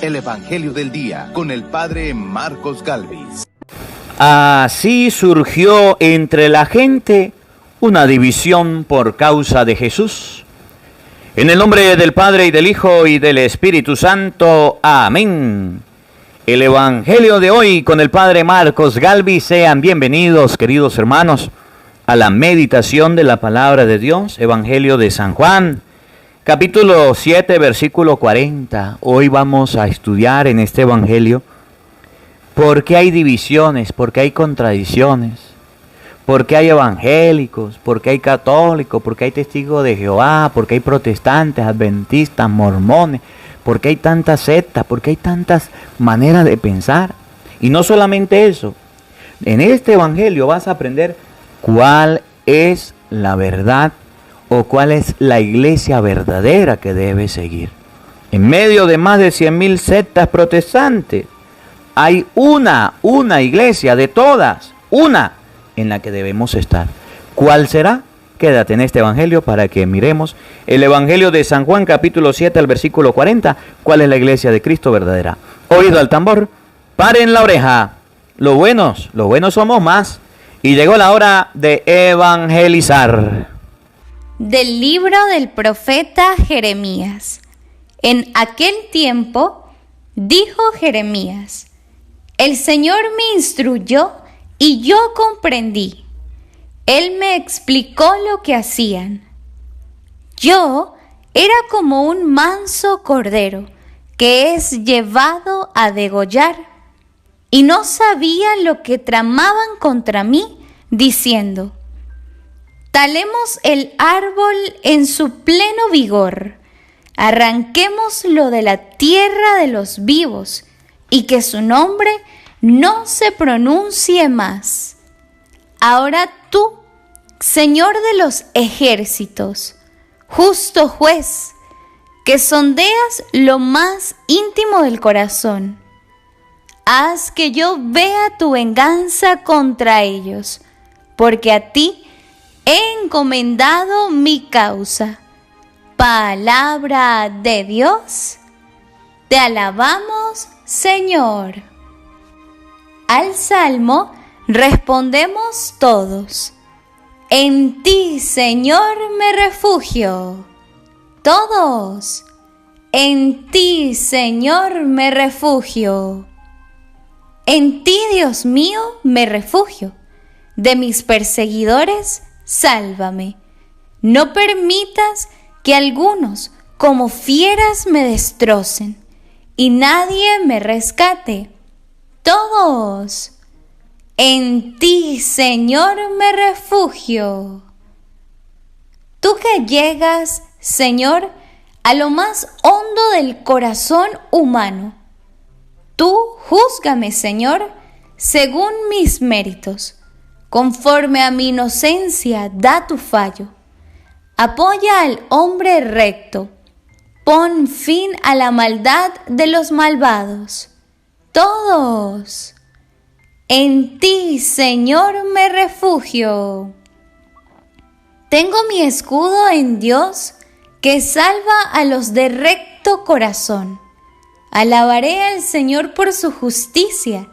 el Evangelio del Día con el Padre Marcos Gálvez. Así surgió entre la gente una división por causa de Jesús. En el nombre del Padre y del Hijo y del Espíritu Santo. Amén. El Evangelio de hoy con el Padre Marcos Gálvez. Sean bienvenidos, queridos hermanos, a la meditación de la palabra de Dios. Evangelio de San Juan, capítulo 7, versículo 40. Hoy vamos a estudiar en este Evangelio por qué hay divisiones, por qué hay contradicciones, por qué hay evangélicos, por qué hay católicos, por qué hay testigos de Jehová, por qué hay protestantes, adventistas, mormones, por qué hay tantas sectas, por qué hay tantas maneras de pensar. Y no solamente eso, en este Evangelio vas a aprender cuál es la verdad o cuál es la iglesia verdadera que debes seguir. En medio de más de 100,000 sectas protestantes, hay una iglesia de todas, una en la que debemos estar. ¿Cuál será? Quédate en este Evangelio para que miremos el Evangelio de San Juan, capítulo 7, al versículo 40. ¿Cuál es la iglesia de Cristo verdadera? Oído al tambor, paren la oreja. Los buenos somos más. Y llegó la hora de evangelizar. Del libro del profeta Jeremías. En aquel tiempo dijo Jeremías: el Señor me instruyó y yo comprendí. Él me explicó lo que hacían. Yo era como un manso cordero que es llevado a degollar, y no sabía lo que tramaban contra mí, diciendo: talemos el árbol en su pleno vigor, arranquémoslo de la tierra de los vivos, y que su nombre no se pronuncie más. Ahora tú, Señor de los ejércitos, justo juez, que sondeas lo más íntimo del corazón, haz que yo vea tu venganza contra ellos, porque a ti he encomendado mi causa. Palabra de Dios. Te alabamos, Señor. Al salmo respondemos todos: en ti, Señor, me refugio. Todos: en ti, Señor, me refugio. En ti, Dios mío, me refugio. De mis perseguidores, sálvame. No permitas que algunos como fieras me destrocen y nadie me rescate. Todos: en ti, Señor, me refugio. Tú que llegas, Señor, a lo más hondo del corazón humano, tú júzgame, Señor, según mis méritos. Conforme a mi inocencia, da tu fallo. Apoya al hombre recto. Pon fin a la maldad de los malvados. Todos: en ti, Señor, me refugio. Tengo mi escudo en Dios, que salva a los de recto corazón. Alabaré al Señor por su justicia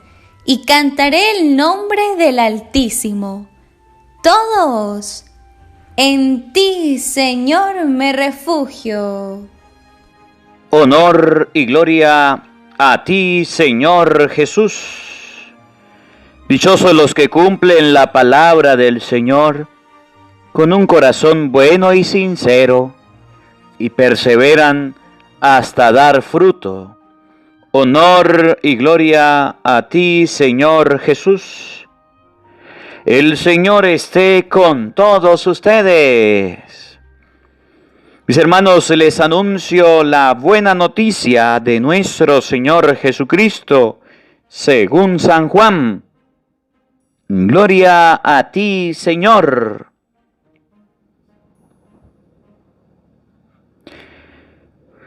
y cantaré el nombre del Altísimo. Todos: en ti, Señor, me refugio. Honor y gloria a ti, Señor Jesús. Dichosos los que cumplen la palabra del Señor con un corazón bueno y sincero y perseveran hasta dar fruto. Honor y gloria a ti, Señor Jesús. El Señor esté con todos ustedes. Mis hermanos, les anuncio la buena noticia de nuestro Señor Jesucristo, según San Juan. Gloria a ti, Señor.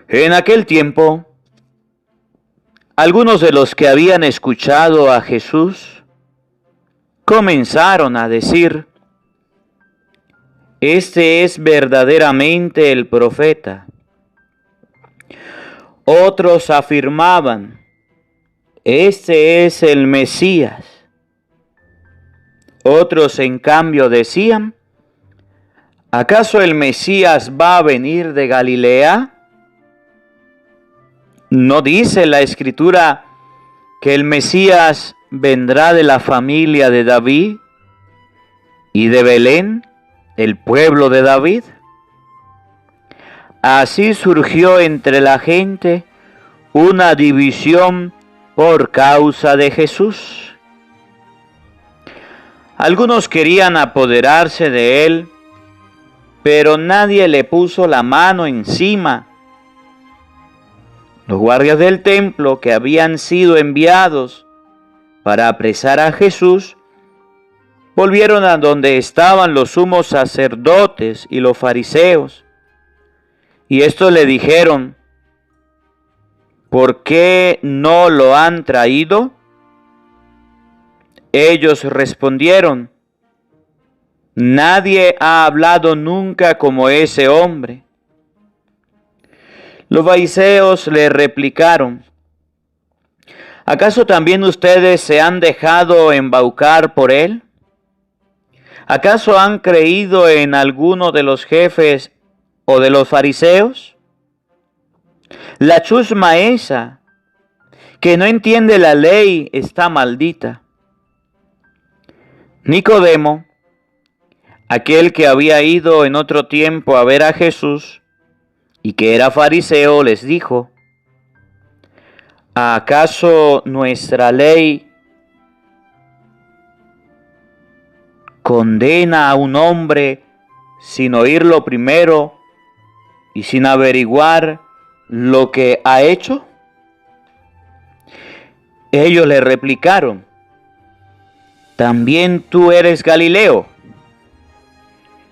En aquel tiempo, algunos de los que habían escuchado a Jesús comenzaron a decir: este es verdaderamente el profeta. Otros afirmaban: este es el Mesías. Otros, en cambio, decían: ¿acaso el Mesías va a venir de Galilea? ¿No dice la Escritura que el Mesías vendrá de la familia de David y de Belén, el pueblo de David? Así surgió entre la gente una división por causa de Jesús. Algunos querían apoderarse de él, pero nadie le puso la mano encima. Los guardias del templo, que habían sido enviados para apresar a Jesús, volvieron a donde estaban los sumos sacerdotes y los fariseos. Y estos le dijeron: ¿por qué no lo han traído? Ellos respondieron: nadie ha hablado nunca como ese hombre. Los fariseos le replicaron: ¿acaso también ustedes se han dejado embaucar por él? ¿Acaso han creído en alguno de los jefes o de los fariseos? La chusma esa, que no entiende la ley, está maldita. Nicodemo, aquel que había ido en otro tiempo a ver a Jesús y que era fariseo, les dijo: ¿acaso nuestra ley condena a un hombre sin oírlo primero y sin averiguar lo que ha hecho? Ellos le replicaron: ¿también tú eres Galileo?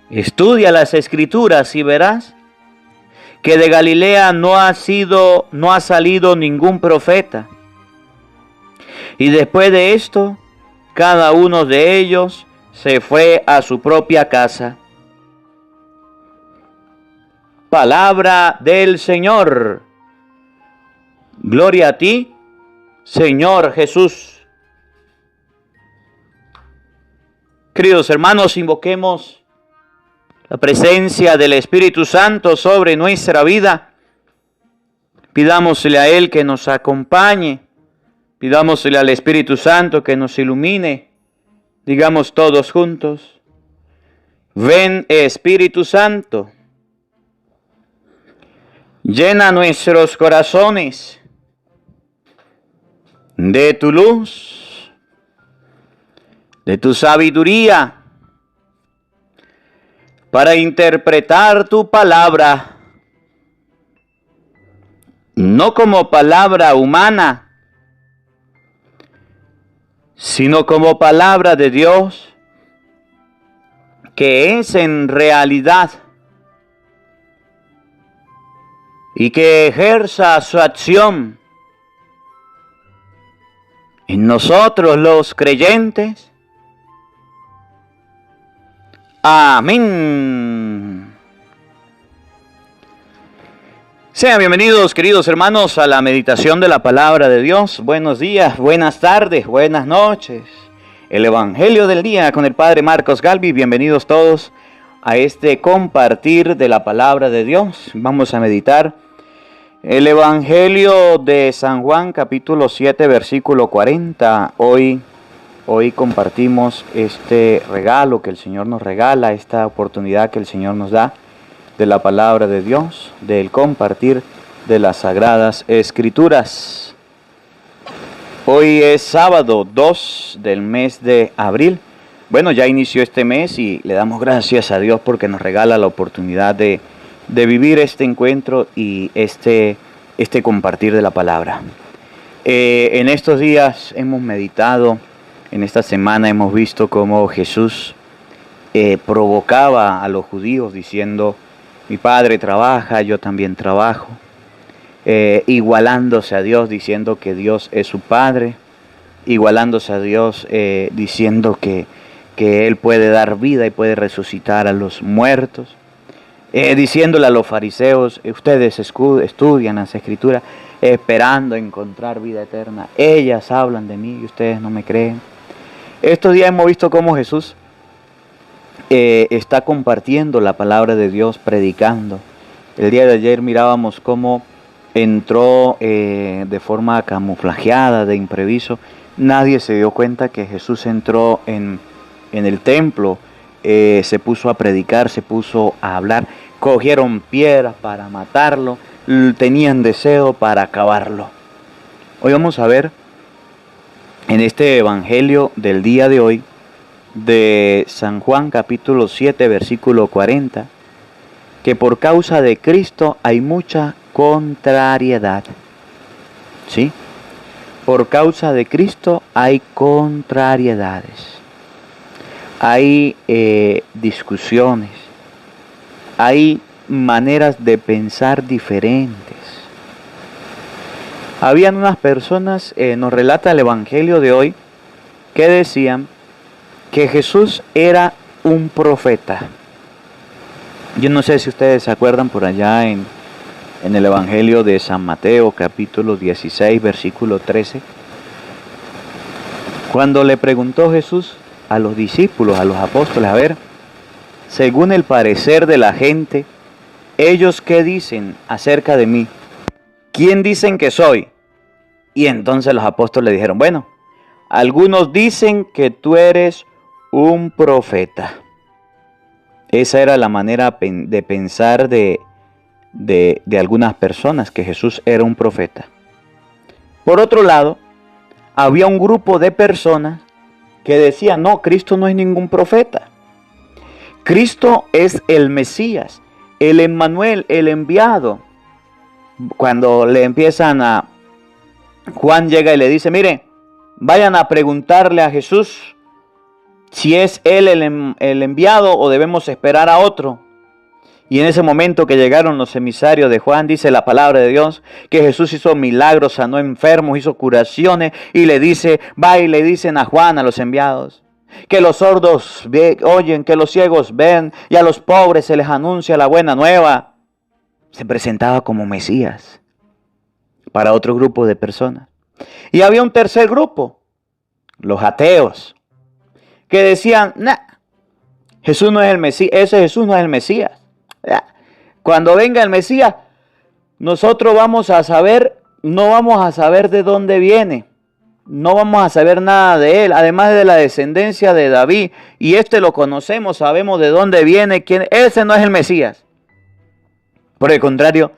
Estudia las Escrituras y verás que de Galilea no ha salido ningún profeta. Y después de esto, cada uno de ellos se fue a su propia casa. Palabra del Señor. Gloria a ti, Señor Jesús. Queridos hermanos, invoquemos la presencia del Espíritu Santo sobre nuestra vida. Pidámosle a Él que nos acompañe. Pidámosle al Espíritu Santo que nos ilumine. Digamos todos juntos: ven, Espíritu Santo. Llena nuestros corazones de tu luz, de tu sabiduría, para interpretar tu palabra, no como palabra humana, sino como palabra de Dios, que es en realidad, y que ejerza su acción en nosotros los creyentes. Amén. Sean bienvenidos, queridos hermanos, a la meditación de la palabra de Dios. Buenos días, buenas tardes, buenas noches. El Evangelio del día con el Padre Marcos Galvi. Bienvenidos todos a este compartir de la palabra de Dios. Vamos a meditar el Evangelio de San Juan, capítulo 7, versículo 40. Hoy compartimos este regalo que el Señor nos regala, esta oportunidad que el Señor nos da de la palabra de Dios, del compartir de las Sagradas Escrituras. Hoy es sábado 2 del mes de abril. Bueno, ya inició este mes y le damos gracias a Dios porque nos regala la oportunidad de vivir este encuentro y este compartir de la palabra. En estos días hemos meditado, en esta semana hemos visto cómo Jesús provocaba a los judíos diciendo: mi Padre trabaja, yo también trabajo. Igualándose a Dios, diciendo que Dios es su Padre. Igualándose a Dios, diciendo que Él puede dar vida y puede resucitar a los muertos. diciéndole a los fariseos, ustedes estudian las escrituras esperando encontrar vida eterna. Ellas hablan de mí y ustedes no me creen. Estos días hemos visto cómo Jesús está compartiendo la palabra de Dios, predicando. El día de ayer mirábamos cómo entró de forma camuflajeada, de imprevisto. Nadie se dio cuenta que Jesús entró en el templo, se puso a predicar, se puso a hablar. Cogieron piedras para matarlo, tenían deseo para acabarlo. Hoy vamos a ver en este evangelio del día de hoy, de San Juan capítulo 7, versículo 40, que por causa de Cristo hay mucha contrariedad. ¿Sí? Por causa de Cristo hay contrariedades. Hay discusiones. Hay maneras de pensar diferentes. Habían unas personas, nos relata el evangelio de hoy, que decían que Jesús era un profeta. Yo no sé si ustedes se acuerdan por allá en el evangelio de San Mateo, capítulo 16, versículo 13, cuando le preguntó Jesús a los discípulos, a los apóstoles, a ver, según el parecer de la gente, ¿ellos qué dicen acerca de mí? ¿Quién dicen que soy? Y entonces los apóstoles le dijeron, bueno, algunos dicen que tú eres un profeta. Esa era la manera de pensar de algunas personas, que Jesús era un profeta. Por otro lado, había un grupo de personas que decían, no, Cristo no es ningún profeta. Cristo es el Mesías, el Emmanuel, el enviado. Cuando le empiezan a... Juan llega y le dice, mire, vayan a preguntarle a Jesús si es él el enviado o debemos esperar a otro. Y en ese momento que llegaron los emisarios de Juan, dice la palabra de Dios, que Jesús hizo milagros, sanó enfermos, hizo curaciones, y le dice, va y le dicen a Juan, a los enviados, que los sordos oyen, que los ciegos ven, y a los pobres se les anuncia la buena nueva. Se presentaba como Mesías para otro grupo de personas. Y había un tercer grupo, los ateos, que decían, nah, Jesús no es el Mesías, ese Jesús no es el Mesías. Cuando venga el Mesías, nosotros vamos a saber, no vamos a saber de dónde viene. No vamos a saber nada de él, además de la descendencia de David. Y lo conocemos, sabemos de dónde viene, quién. Ese no es el Mesías. Por el contrario,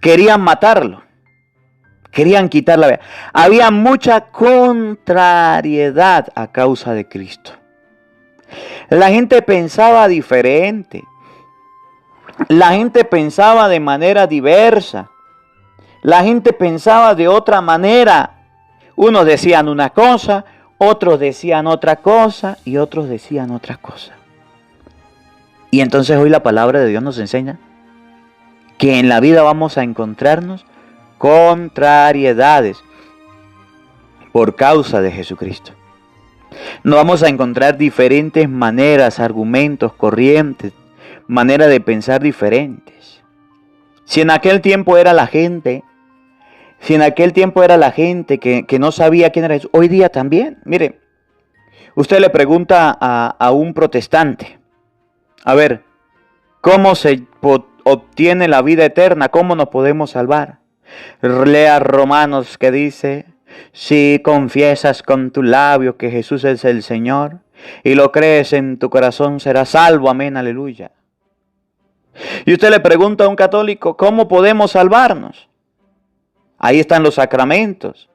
querían matarlo. Querían quitar la vida. Había mucha contrariedad a causa de Cristo. La gente pensaba diferente. La gente pensaba de manera diversa. La gente pensaba de otra manera. Unos decían una cosa, otros decían otra cosa y otros decían otra cosa. Y entonces hoy la palabra de Dios nos enseña que en la vida vamos a encontrarnos contrariedades por causa de Jesucristo. Nos vamos a encontrar diferentes maneras, argumentos, corrientes, maneras de pensar diferentes. Si en aquel tiempo era la gente que no sabía quién era Jesús, hoy día también. Mire, usted le pregunta a un protestante, a ver, ¿cómo se obtiene la vida eterna? ¿Cómo nos podemos salvar? Lea Romanos, que dice, si confiesas con tu labio que Jesús es el Señor y lo crees en tu corazón, serás salvo. Amén, aleluya. Y usted le pregunta a un católico, ¿cómo podemos salvarnos? Ahí están los sacramentos.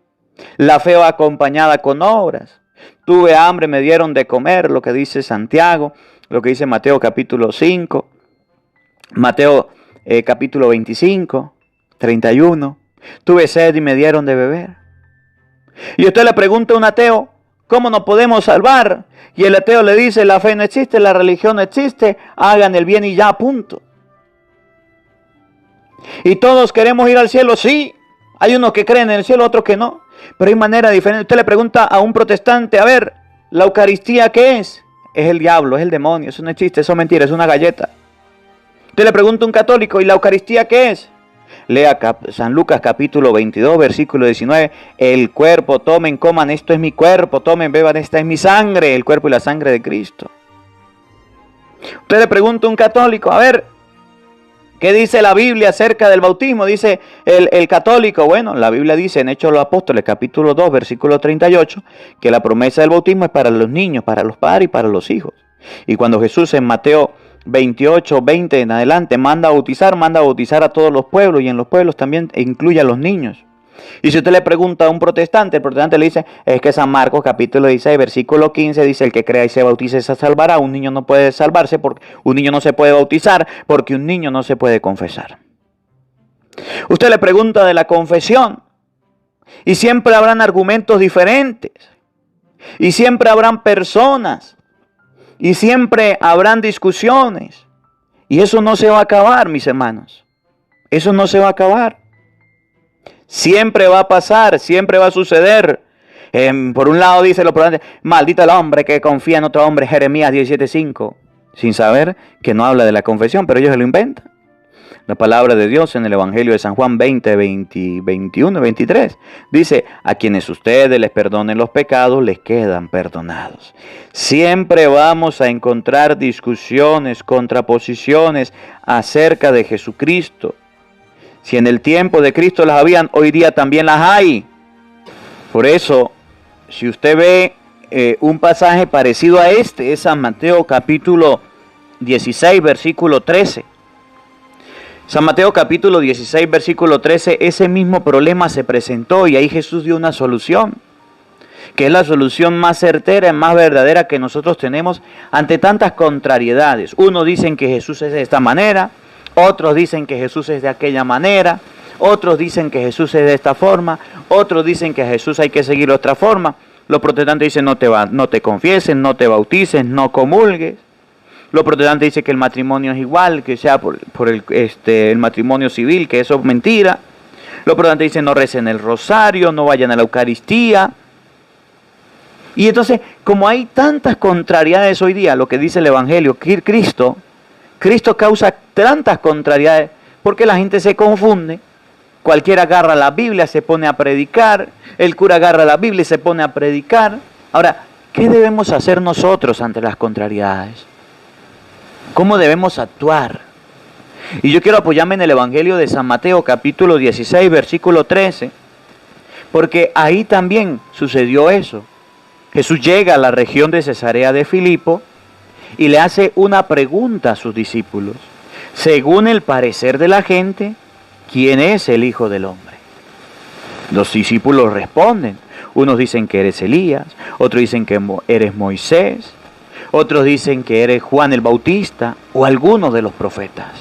La fe va acompañada con obras. Tuve hambre, me dieron de comer, lo que dice Santiago, lo que dice Mateo capítulo 5, Mateo capítulo 25, 31. Tuve sed y me dieron de beber. Y usted le pregunta a un ateo, ¿cómo nos podemos salvar? Y el ateo le dice, la fe no existe, la religión no existe, hagan el bien y ya, punto. Y todos queremos ir al cielo, sí. Hay unos que creen en el cielo, otros que no. Pero hay manera diferente. Usted le pregunta a un protestante, a ver, ¿la Eucaristía qué es? Es el diablo, es el demonio, eso no existe, eso es mentira, es una galleta. Usted le pregunta a un católico, ¿y la Eucaristía qué es? Lea San Lucas capítulo 22, versículo 19. El cuerpo, tomen, coman, esto es mi cuerpo, tomen, beban, esta es mi sangre, el cuerpo y la sangre de Cristo. Usted le pregunta a un católico, a ver, ¿qué dice la Biblia acerca del bautismo? Dice el católico, bueno, la Biblia dice en Hechos de los Apóstoles, capítulo 2, versículo 38, que la promesa del bautismo es para los niños, para los padres y para los hijos. Y cuando Jesús en Mateo 28, 20 en adelante manda a bautizar a todos los pueblos, y en los pueblos también incluye a los niños. Y si usted le pregunta a un protestante, el protestante le dice, es que San Marcos capítulo 16, versículo 15 dice, el que crea y se bautice se salvará. Un niño no puede salvarse, porque un niño no se puede bautizar, porque un niño no se puede confesar. Usted le pregunta de la confesión, y siempre habrán argumentos diferentes, y siempre habrán personas, y siempre habrán discusiones, y eso no se va a acabar, mis hermanos. Eso no se va a acabar. Siempre va a pasar, siempre va a suceder. Por un lado dice los protestantes, maldito el hombre que confía en otro hombre, Jeremías 17:5, sin saber que no habla de la confesión, pero ellos se lo inventan. La palabra de Dios en el Evangelio de San Juan 20, 21, 23 dice, a quienes ustedes les perdonen los pecados, les quedan perdonados. Siempre vamos a encontrar discusiones, contraposiciones acerca de Jesucristo. Si en el tiempo de Cristo las habían, hoy día también las hay. Por eso, si usted ve un pasaje parecido a este, es San Mateo capítulo 16, versículo 13. San Mateo capítulo 16, versículo 13, ese mismo problema se presentó y ahí Jesús dio una solución, que es la solución más certera y más verdadera que nosotros tenemos ante tantas contrariedades. Unos dicen que Jesús es de esta manera, otros dicen que Jesús es de aquella manera, otros dicen que Jesús es de esta forma, otros dicen que a Jesús hay que seguir de otra forma. Los protestantes dicen no te confieses, no te bautices, no comulgues. Los protestantes dicen que el matrimonio es igual, que sea por el matrimonio civil, que eso es mentira. Los protestantes dicen no recen el rosario, no vayan a la Eucaristía. Y entonces, como hay tantas contrariedades hoy día, lo que dice el Evangelio, que Cristo causa tantas contrariedades, porque la gente se confunde. Cualquiera agarra la Biblia, se pone a predicar, el cura agarra la Biblia y se pone a predicar. Ahora, ¿qué debemos hacer nosotros ante las contrariedades? ¿Cómo debemos actuar? Y yo quiero apoyarme en el Evangelio de San Mateo, capítulo 16, versículo 13, porque ahí también sucedió eso. Jesús llega a la región de Cesarea de Filipo y le hace una pregunta a sus discípulos. Según el parecer de la gente, ¿quién es el Hijo del Hombre? Los discípulos responden. Unos dicen que eres Elías, otros dicen que eres Moisés, otros dicen que eres Juan el Bautista o alguno de los profetas.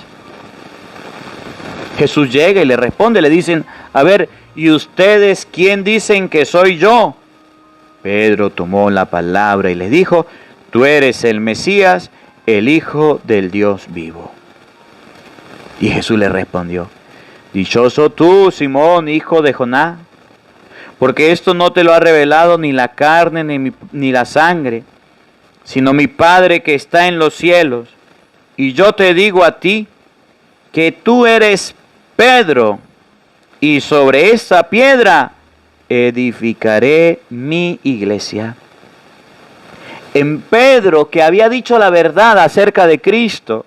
Jesús llega y le responde, le dicen, a ver, ¿y ustedes quién dicen que soy yo? Pedro tomó la palabra y les dijo, tú eres el Mesías, el Hijo del Dios vivo. Y Jesús le respondió, dichoso tú, Simón, hijo de Jonás, porque esto no te lo ha revelado ni la carne ni la sangre, sino mi Padre que está en los cielos. Y yo te digo a ti que tú eres Pedro, y sobre esta piedra edificaré mi iglesia. En Pedro, que había dicho la verdad acerca de Cristo,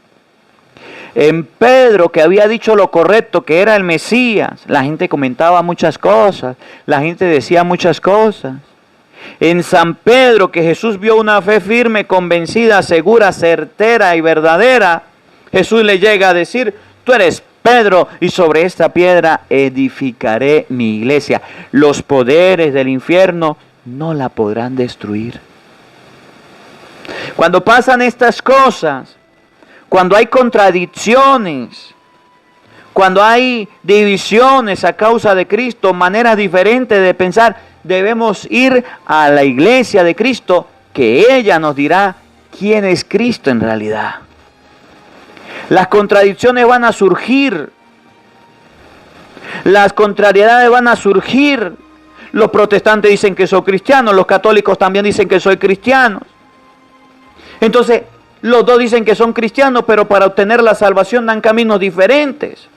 en Pedro, que había dicho lo correcto, que era el Mesías, la gente comentaba muchas cosas, la gente decía muchas cosas. En San Pedro, que Jesús vio una fe firme, convencida, segura, certera y verdadera, Jesús le llega a decir, tú eres Pedro, y sobre esta piedra edificaré mi iglesia. Los poderes del infierno no la podrán destruir. Cuando pasan estas cosas, cuando hay contradicciones, cuando hay divisiones a causa de Cristo, maneras diferentes de pensar, debemos ir a la iglesia de Cristo, que ella nos dirá quién es Cristo en realidad. Las contradicciones van a surgir. Las contrariedades van a surgir. Los protestantes dicen que soy cristiano, los católicos también dicen que soy cristiano. Entonces, Los dos dicen que son cristianos, pero para obtener la salvación dan caminos diferentes.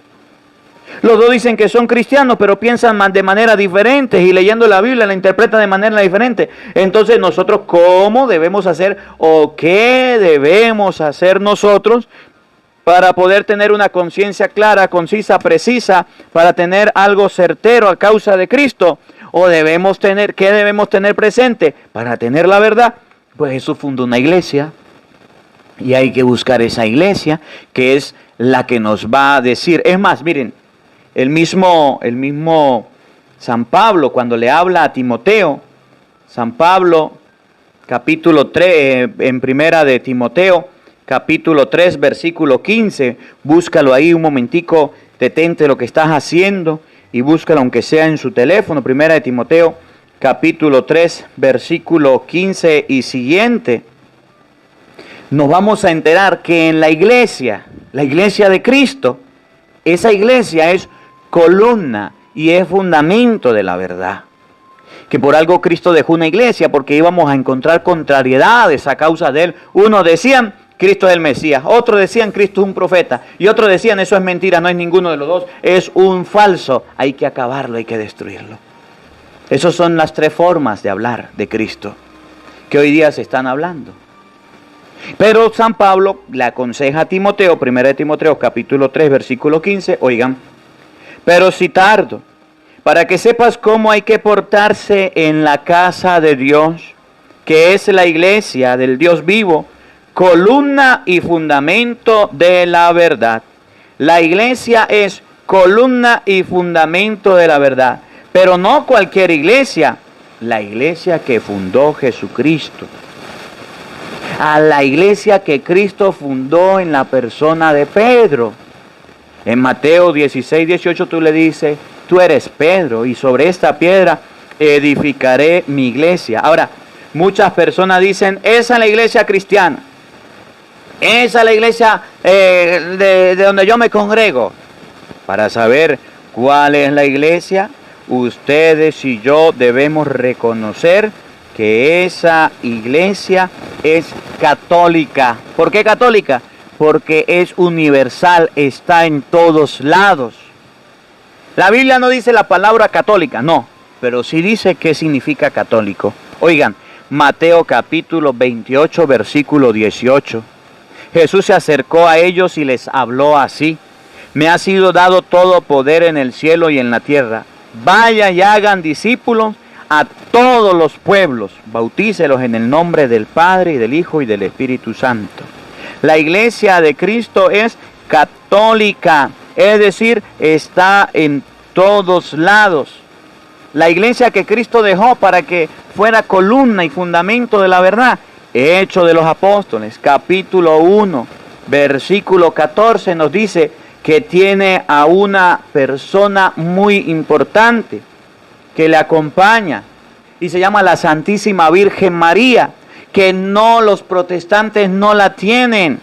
Los dos dicen que son cristianos, pero piensan de manera diferente y leyendo la Biblia la interpretan de manera diferente. Entonces nosotros, ¿cómo debemos hacer o qué debemos hacer nosotros para poder tener una conciencia clara, concisa, precisa, para tener algo certero a causa de Cristo? ¿O qué debemos tener presente para tener la verdad? Pues Jesús fundó una iglesia y hay que buscar esa iglesia que es la que nos va a decir. Es más, miren, el mismo San Pablo, cuando le habla a Timoteo, San Pablo, capítulo 3, en primera de Timoteo, capítulo 3, versículo 15, búscalo ahí un momentico, detente lo que estás haciendo y búscalo aunque sea en su teléfono, primera de Timoteo, capítulo 3, versículo 15 y siguiente. Nos vamos a enterar que en la iglesia de Cristo, esa iglesia es columna y es fundamento de la verdad. Que por algo Cristo dejó una iglesia, porque íbamos a encontrar contrariedades a causa de él. Unos decían, Cristo es el Mesías. Otros decían, Cristo es un profeta. Y otros decían, eso es mentira, no es ninguno de los dos. Es un falso. Hay que acabarlo, hay que destruirlo. Esas son las tres formas de hablar de Cristo que hoy día se están hablando. Pero San Pablo le aconseja a Timoteo, 1 Timoteo capítulo 3, versículo 15, oigan, pero si tardo, para que sepas cómo hay que portarse en la casa de Dios, que es la iglesia del Dios vivo, columna y fundamento de la verdad. La iglesia es columna y fundamento de la verdad, pero no cualquier iglesia, la iglesia que fundó Jesucristo. A la iglesia que Cristo fundó en la persona de Pedro. En Mateo 16, 18 tú le dices, tú eres Pedro y sobre esta piedra edificaré mi iglesia. Ahora, muchas personas dicen, esa es la iglesia cristiana. Esa es la iglesia de donde yo me congrego. Para saber cuál es la iglesia, ustedes y yo debemos reconocer que esa iglesia es católica. ¿Por qué católica? Porque es universal, está en todos lados. La Biblia no dice la palabra católica, no, pero sí dice qué significa católico. Oigan, Mateo capítulo 28, versículo 18. Jesús se acercó a ellos y les habló así: me ha sido dado todo poder en el cielo y en la tierra. Vayan y hagan discípulos a todos los pueblos, bautícelos en el nombre del Padre y del Hijo y del Espíritu Santo. La iglesia de Cristo es católica, es decir, está en todos lados. La iglesia que Cristo dejó para que fuera columna y fundamento de la verdad, Hechos de los Apóstoles, capítulo 1, versículo 14, nos dice que tiene a una persona muy importante que le acompaña y se llama la Santísima Virgen María, que los protestantes no la tienen,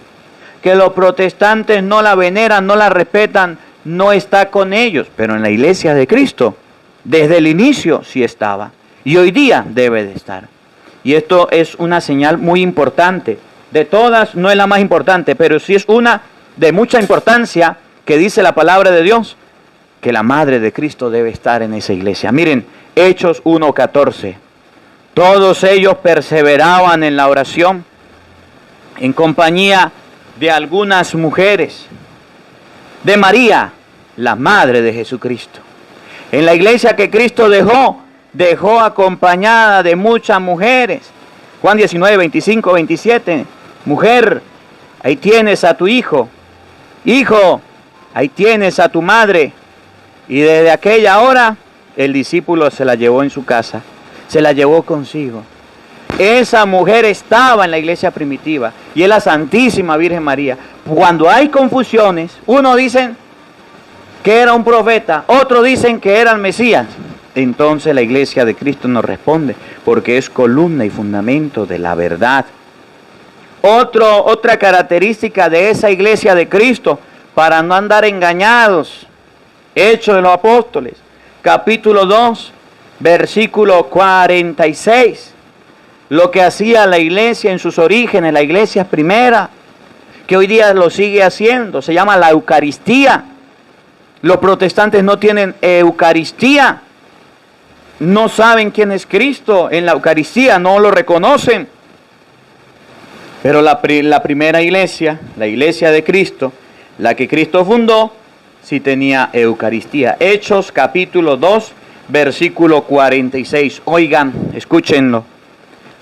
que los protestantes no la veneran, no la respetan, no está con ellos, pero en la iglesia de Cristo desde el inicio sí estaba y hoy día debe de estar. Y esto es una señal muy importante. De todas no es la más importante, pero sí es una de mucha importancia que dice la palabra de Dios, que la madre de Cristo debe estar en esa iglesia. Miren, Hechos 1:14. Todos ellos perseveraban en la oración en compañía de algunas mujeres, de María, la madre de Jesucristo. En la iglesia que Cristo dejó acompañada de muchas mujeres. Juan 19, 25, 27. Mujer, ahí tienes a tu hijo. Hijo, ahí tienes a tu madre. Y desde aquella hora, el discípulo se la llevó en su casa. Se la llevó consigo. Esa mujer estaba en la iglesia primitiva. Y es la Santísima Virgen María. Cuando hay confusiones, unos dicen que era un profeta, otros dicen que era el Mesías. Entonces la iglesia de Cristo nos responde, porque es columna y fundamento de la verdad. Otra característica de esa iglesia de Cristo, para no andar engañados, Hechos de los Apóstoles, capítulo 2, versículo 46. Lo que hacía la iglesia en sus orígenes, la iglesia primera, que hoy día lo sigue haciendo, se llama la Eucaristía. Los protestantes no tienen Eucaristía, no saben quién es Cristo en la Eucaristía, no lo reconocen. Pero la primera iglesia, la iglesia de Cristo, la que Cristo fundó, sí tenía Eucaristía. Hechos capítulo 2, versículo 46. Oigan, escúchenlo.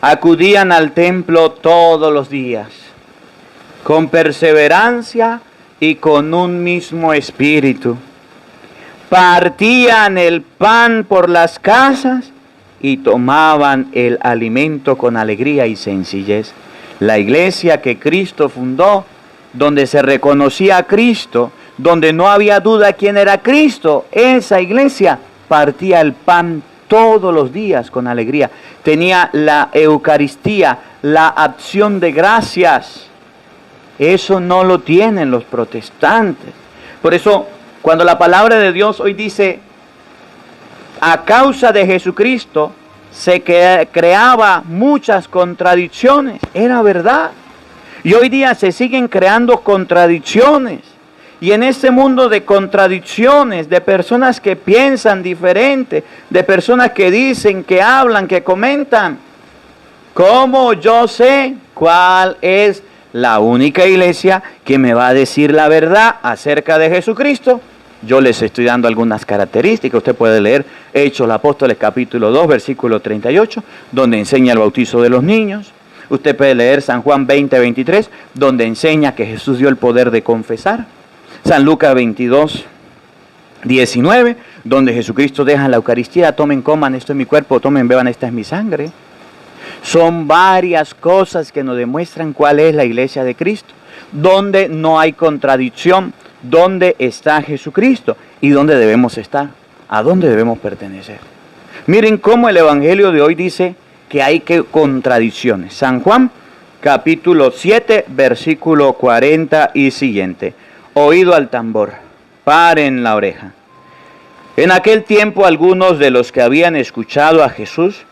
Acudían al templo todos los días, con perseverancia y con un mismo espíritu. Partían el pan por las casas y tomaban el alimento con alegría y sencillez. La iglesia que Cristo fundó, donde se reconocía a Cristo, donde no había duda quién era Cristo, esa iglesia partía el pan todos los días con alegría. Tenía la Eucaristía, la acción de gracias. Eso no lo tienen los protestantes. Por eso, cuando la palabra de Dios hoy dice, a causa de Jesucristo se creaba muchas contradicciones, era verdad. Y hoy día se siguen creando contradicciones. Y en este mundo de contradicciones, de personas que piensan diferente, de personas que dicen, que hablan, que comentan, ¿cómo yo sé cuál es la única iglesia que me va a decir la verdad acerca de Jesucristo? Yo les estoy dando algunas características. Usted puede leer Hechos de los Apóstoles capítulo 2, versículo 38, donde enseña el bautizo de los niños. Usted puede leer San Juan 20, 23, donde enseña que Jesús dio el poder de confesar. San Lucas 22, 19, donde Jesucristo deja la Eucaristía, tomen, coman, esto es mi cuerpo, tomen, beban, esta es mi sangre. Son varias cosas que nos demuestran cuál es la iglesia de Cristo, donde no hay contradicción, donde está Jesucristo y dónde debemos estar, a dónde debemos pertenecer. Miren cómo el Evangelio de hoy dice que hay contradicciones. San Juan capítulo 7, versículo 40 y siguiente. Oído al tambor, paren la oreja. En aquel tiempo algunos de los que habían escuchado a Jesús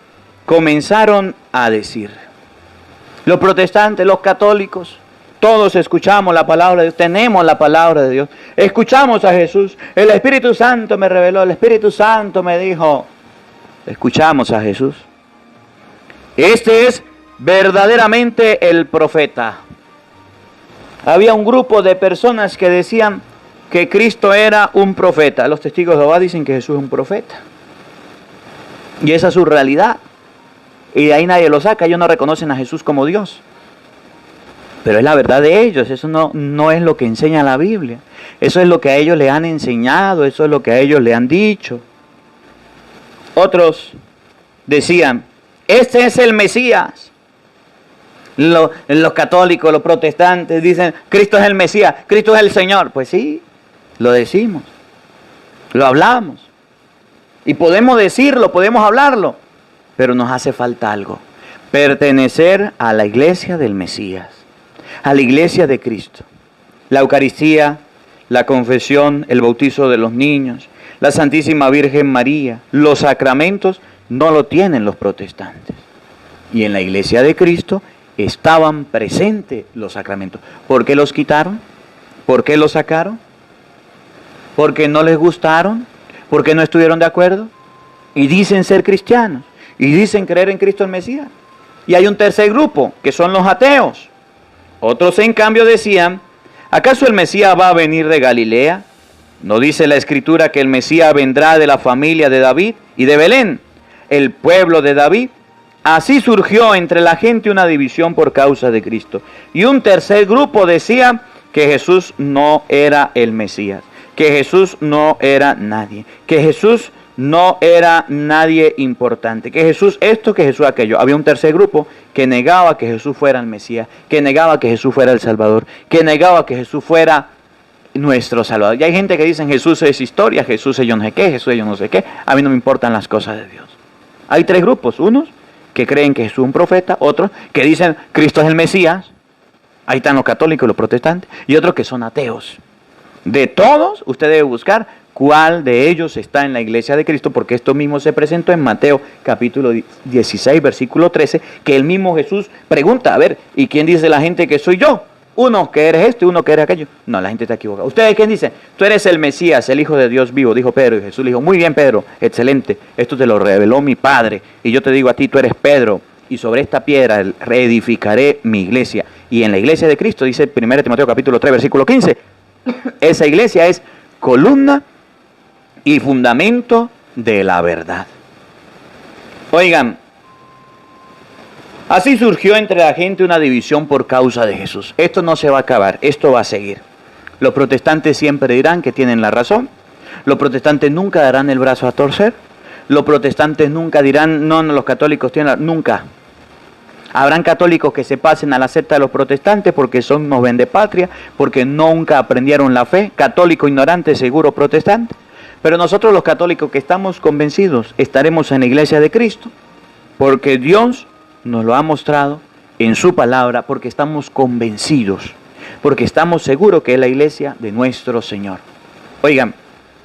comenzaron a decir, los protestantes, los católicos, todos escuchamos la palabra de Dios, tenemos la palabra de Dios, escuchamos a Jesús, el Espíritu Santo me reveló, el Espíritu Santo me dijo, escuchamos a Jesús. Este es verdaderamente el profeta. Había un grupo de personas que decían que Cristo era un profeta. Los testigos de Jehová dicen que Jesús es un profeta. Y esa es su realidad. Y de ahí nadie lo saca. Ellos no reconocen a Jesús como Dios. Pero es la verdad de ellos. Eso no es lo que enseña la Biblia. Eso es lo que a ellos le han enseñado. Eso es lo que a ellos le han dicho. Otros decían, este es el Mesías. Los católicos, los protestantes dicen, Cristo es el Mesías, Cristo es el Señor. Pues sí, lo decimos, lo hablamos. Y podemos decirlo, podemos hablarlo, pero nos hace falta algo. Pertenecer a la iglesia del Mesías, a la iglesia de Cristo. La Eucaristía, la confesión, el bautizo de los niños, la Santísima Virgen María, los sacramentos no lo tienen los protestantes. Y en la iglesia de Cristo estaban presentes los sacramentos. ¿Por qué los quitaron? ¿Por qué los sacaron? ¿Porque no les gustaron? ¿Por qué no estuvieron de acuerdo? Y dicen ser cristianos. Y dicen creer en Cristo el Mesías. Y hay un tercer grupo, que son los ateos. Otros en cambio decían, ¿acaso el Mesías va a venir de Galilea? ¿No dice la Escritura que el Mesías vendrá de la familia de David y de Belén, el pueblo de David? Así surgió entre la gente una división por causa de Cristo. Y un tercer grupo decía que Jesús no era el Mesías, que Jesús no era nadie, que Jesús no era nadie importante, que Jesús esto, que Jesús aquello. Había un tercer grupo que negaba que Jesús fuera el Mesías, que negaba que Jesús fuera el Salvador, que negaba que Jesús fuera nuestro Salvador. Y hay gente que dice Jesús es historia, Jesús es yo no sé qué, Jesús es yo no sé qué. A mí no me importan las cosas de Dios. Hay tres grupos, unos que creen que Jesús es un profeta, otros que dicen Cristo es el Mesías, ahí están los católicos y los protestantes, y otros que son ateos. De todos, usted debe buscar cuál de ellos está en la iglesia de Cristo, porque esto mismo se presentó en Mateo capítulo 16, versículo 13, que el mismo Jesús pregunta, a ver, ¿y quién dice la gente que soy yo? Uno que eres esto y uno que eres aquello. No, la gente está equivocada. ¿Ustedes quién dicen? Tú eres el Mesías, el Hijo de Dios vivo, dijo Pedro. Y Jesús le dijo, muy bien, Pedro, excelente. Esto te lo reveló mi Padre. Y yo te digo a ti, tú eres Pedro. Y sobre esta piedra reedificaré mi iglesia. Y en la iglesia de Cristo, dice 1 Timoteo capítulo 3, versículo 15, esa iglesia es columna y fundamento de la verdad. Oigan, así surgió entre la gente una división por causa de Jesús. Esto no se va a acabar, esto va a seguir. Los protestantes siempre dirán que tienen la razón. Los protestantes nunca darán el brazo a torcer. Los protestantes nunca dirán, no, los católicos tienen la... Nunca. Habrán católicos que se pasen a la secta de los protestantes porque son unos vendepatria, porque nunca aprendieron la fe. Católico ignorante, seguro protestante. Pero nosotros los católicos que estamos convencidos estaremos en la iglesia de Cristo porque Dios nos lo ha mostrado en su palabra, porque estamos convencidos, porque estamos seguros que es la iglesia de nuestro Señor. Oigan,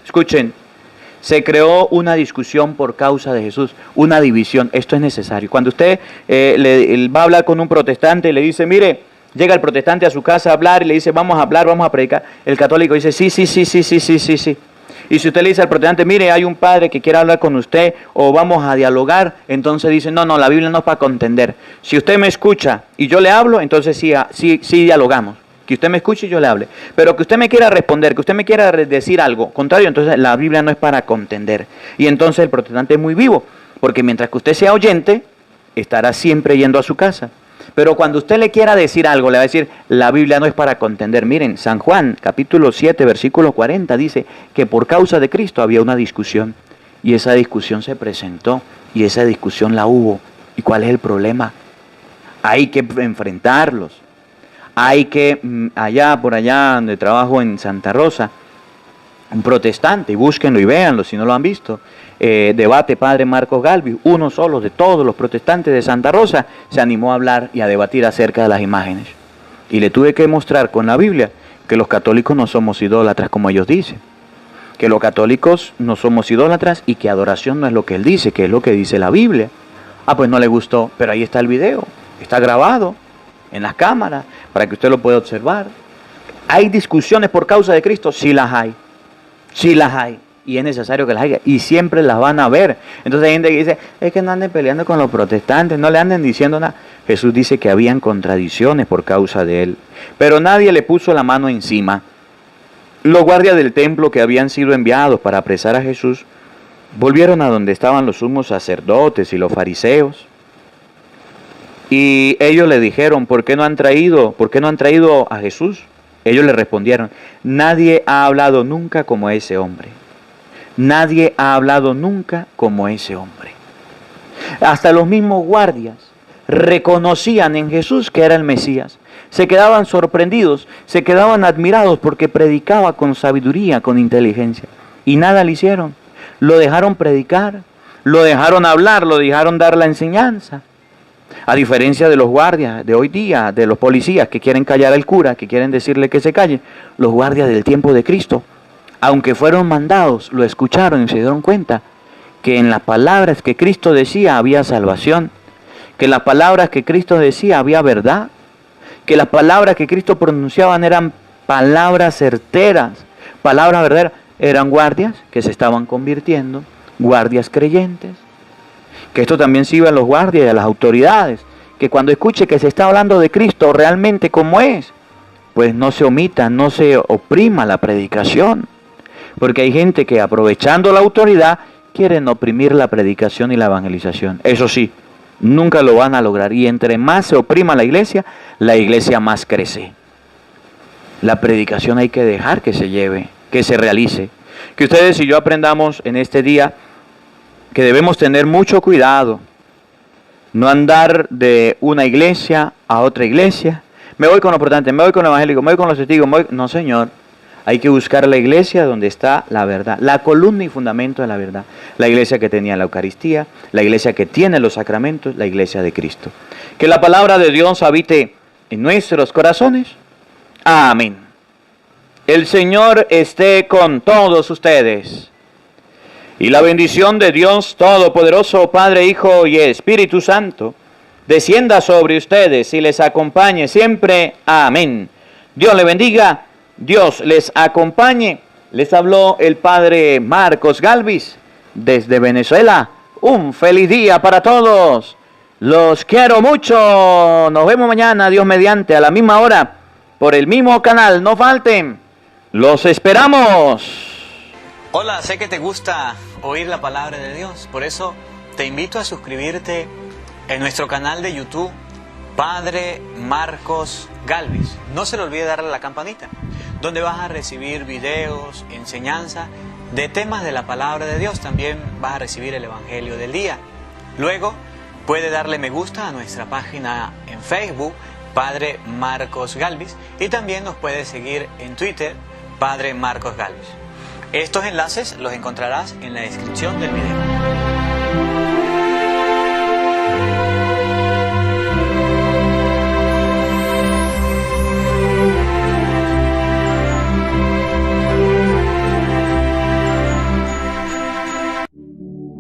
escuchen, se creó una discusión por causa de Jesús, una división. Esto es necesario. Cuando usted va a hablar con un protestante y le dice, mire, llega el protestante a su casa a hablar y le dice, vamos a hablar, vamos a predicar. El católico dice, sí. Y si usted le dice al protestante, mire, hay un padre que quiere hablar con usted o vamos a dialogar, entonces dice, no, la Biblia no es para contender. Si usted me escucha y yo le hablo, entonces sí dialogamos. Que usted me escuche y yo le hable. Pero que usted me quiera responder, que usted me quiera decir algo contrario, entonces la Biblia no es para contender. Y entonces el protestante es muy vivo, porque mientras que usted sea oyente, estará siempre yendo a su casa. Pero cuando usted le quiera decir algo, le va a decir, la Biblia no es para contender. Miren, San Juan, capítulo 7, versículo 40, dice que por causa de Cristo había una discusión. Y esa discusión se presentó, y esa discusión la hubo. ¿Y cuál es el problema? Hay que enfrentarlos. Hay que, por allá donde trabajo en Santa Rosa, un protestante, y búsquenlo y véanlo si no lo han visto, debate Padre Marcos Galvis, uno solo de todos los protestantes de Santa Rosa, se animó a hablar y a debatir acerca de las imágenes. Y le tuve que mostrar con la Biblia que los católicos no somos idólatras como ellos dicen, que los católicos no somos idólatras y que adoración no es lo que él dice, que es lo que dice la Biblia. Pues no le gustó, pero ahí está el video, está grabado en las cámaras para que usted lo pueda observar. ¿Hay discusiones por causa de Cristo? Sí las hay. Sí las hay, y es necesario que las haya, y siempre las van a ver. Entonces hay gente que dice, es que no anden peleando con los protestantes, no le anden diciendo nada. Jesús dice que habían contradicciones por causa de él, pero nadie le puso la mano encima. Los guardias del templo que habían sido enviados para apresar a Jesús, volvieron a donde estaban los sumos sacerdotes y los fariseos, y ellos le dijeron, ¿por qué no han traído a Jesús? Ellos le respondieron, nadie ha hablado nunca como ese hombre. Nadie ha hablado nunca como ese hombre. Hasta los mismos guardias reconocían en Jesús que era el Mesías. Se quedaban sorprendidos, se quedaban admirados porque predicaba con sabiduría, con inteligencia. Y nada le hicieron. Lo dejaron predicar, lo dejaron hablar, lo dejaron dar la enseñanza. A diferencia de los guardias de hoy día, de los policías que quieren callar al cura, que quieren decirle que se calle, los guardias del tiempo de Cristo, aunque fueron mandados, lo escucharon y se dieron cuenta que en las palabras que Cristo decía había salvación, que en las palabras que Cristo decía había verdad, que las palabras que Cristo pronunciaban eran palabras certeras, palabras verdaderas. Eran guardias que se estaban convirtiendo, guardias creyentes. Que esto también sirve a los guardias y a las autoridades, que cuando escuche que se está hablando de Cristo realmente como es, pues no se omita, no se oprima la predicación. Porque hay gente que aprovechando la autoridad quieren oprimir la predicación y la evangelización. Eso sí, nunca lo van a lograr. Y entre más se oprima la iglesia más crece. La predicación hay que dejar que se lleve, que se realice. Que ustedes y yo aprendamos en este día que debemos tener mucho cuidado, no andar de una iglesia a otra iglesia. Me voy con los protestantes, me voy con los evangélicos, me voy con los testigos. No, señor. Hay que buscar la iglesia donde está la verdad, la columna y fundamento de la verdad. La iglesia que tenía la Eucaristía, la iglesia que tiene los sacramentos, la iglesia de Cristo. Que la palabra de Dios habite en nuestros corazones. Amén. El Señor esté con todos ustedes. Y la bendición de Dios Todopoderoso, Padre, Hijo y Espíritu Santo, descienda sobre ustedes y les acompañe siempre. Amén. Dios le bendiga, Dios les acompañe. Les habló el padre Marcos Galvis desde Venezuela. Un feliz día para todos. Los quiero mucho. Nos vemos mañana, Dios mediante, a la misma hora, por el mismo canal. No falten. Los esperamos. Hola, sé que te gusta oír la palabra de Dios. Por eso te invito a suscribirte en nuestro canal de YouTube, Padre Marcos Galvis. No se le olvide darle a la campanita, donde vas a recibir videos, enseñanza de temas de la palabra de Dios. También vas a recibir el Evangelio del día. Luego puede darle me gusta a nuestra página en Facebook, Padre Marcos Galvis, y también nos puede seguir en Twitter, Padre Marcos Galvis. Estos enlaces los encontrarás en la descripción del video.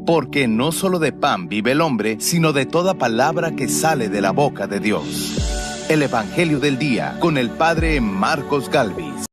Porque no solo de pan vive el hombre, sino de toda palabra que sale de la boca de Dios. El Evangelio del Día con el padre Marcos Galvis.